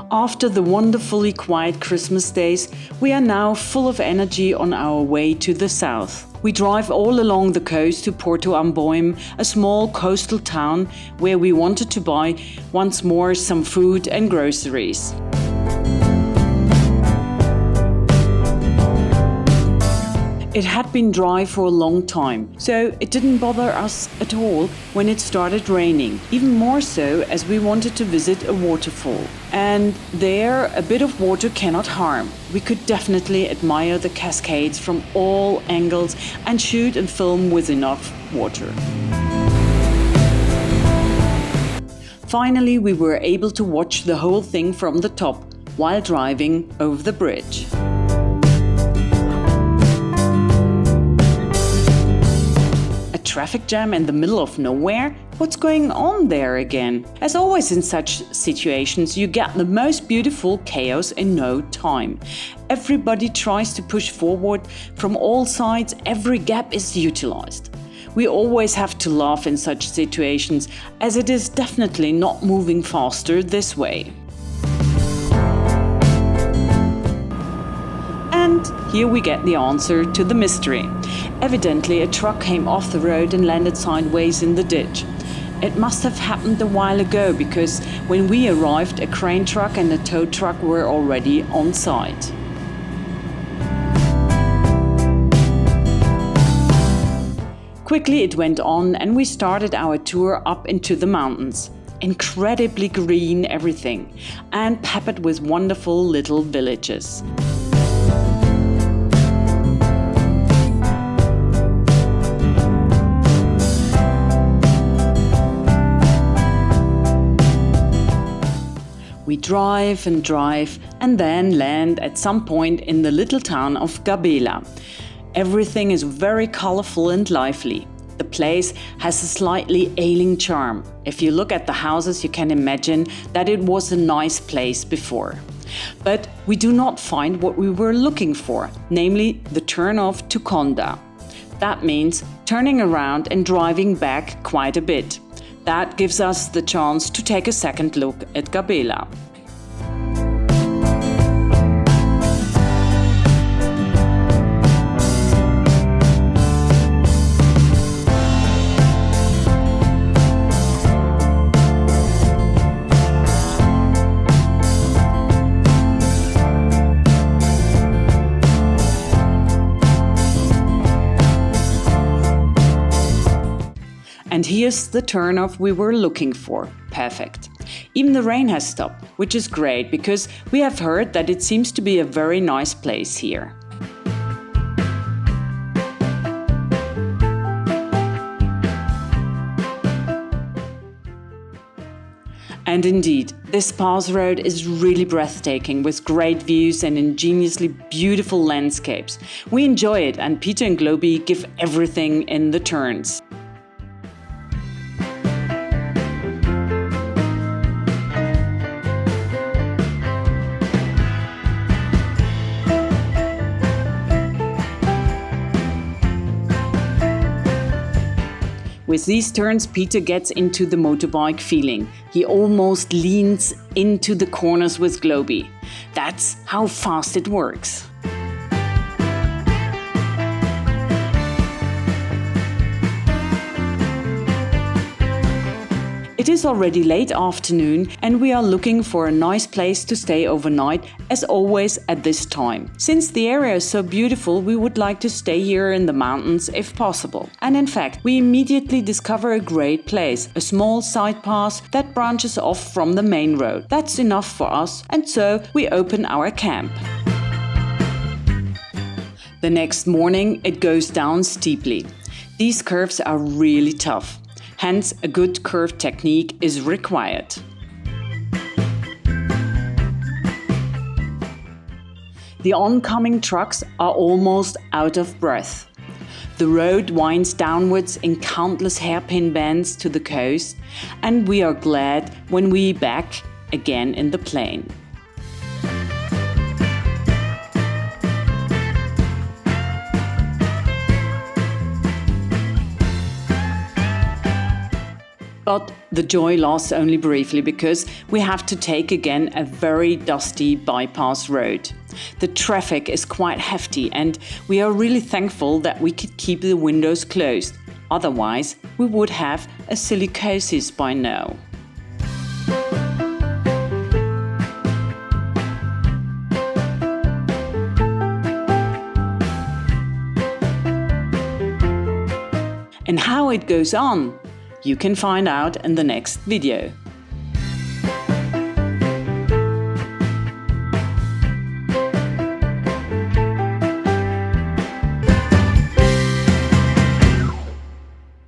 After the wonderfully quiet Christmas days, we are now full of energy on our way to the south. We drive all along the coast to Porto Amboim, a small coastal town where we wanted to buy once more some food and groceries. It had been dry for a long time, so it didn't bother us at all when it started raining, even more so as we wanted to visit a waterfall. And there, a bit of water cannot harm. We could definitely admire the cascades from all angles and shoot and film with enough water. Finally, we were able to watch the whole thing from the top while driving over the bridge. Traffic jam in the middle of nowhere? What's going on there again? As always in such situations, you get the most beautiful chaos in no time. Everybody tries to push forward from all sides, every gap is utilized. We always have to laugh in such situations, as it is definitely not moving faster this way. And here we get the answer to the mystery. Evidently, a truck came off the road and landed sideways in the ditch. It must have happened a while ago because when we arrived, a crane truck and a tow truck were already on site. Quickly it went on and we started our tour up into the mountains. Incredibly green everything and peppered with wonderful little villages. We drive and then land at some point in the little town of Gabela. Everything is very colorful and lively. The place has a slightly ailing charm. If you look at the houses, you can imagine that it was a nice place before. But we do not find what we were looking for, namely the turn-off to Konda. That means turning around and driving back quite a bit. That gives us the chance to take a second look at Gabela. And here's the turn-off we were looking for. Perfect. Even the rain has stopped, which is great because we have heard that it seems to be a very nice place here. And indeed, this pass road is really breathtaking with great views and ingeniously beautiful landscapes. We enjoy it and Peter and Globy give everything in the turns. With these turns, Peter gets into the motorbike feeling. He almost leans into the corners with Globy. That's how fast it works. It is already late afternoon and we are looking for a nice place to stay overnight, as always at this time. Since the area is so beautiful, we would like to stay here in the mountains if possible. And in fact, we immediately discover a great place, a small side path that branches off from the main road. That's enough for us, and so we open our camp. The next morning it goes down steeply. These curves are really tough. Hence, a good curve technique is required. The oncoming trucks are almost out of breath. The road winds downwards in countless hairpin bends to the coast, and we are glad when we are back again in the plain. But the joy lasts only briefly because we have to take again a very dusty bypass road. The traffic is quite hefty and we are really thankful that we could keep the windows closed. Otherwise, we would have a silicosis by now. And how it goes on, you can find out in the next video.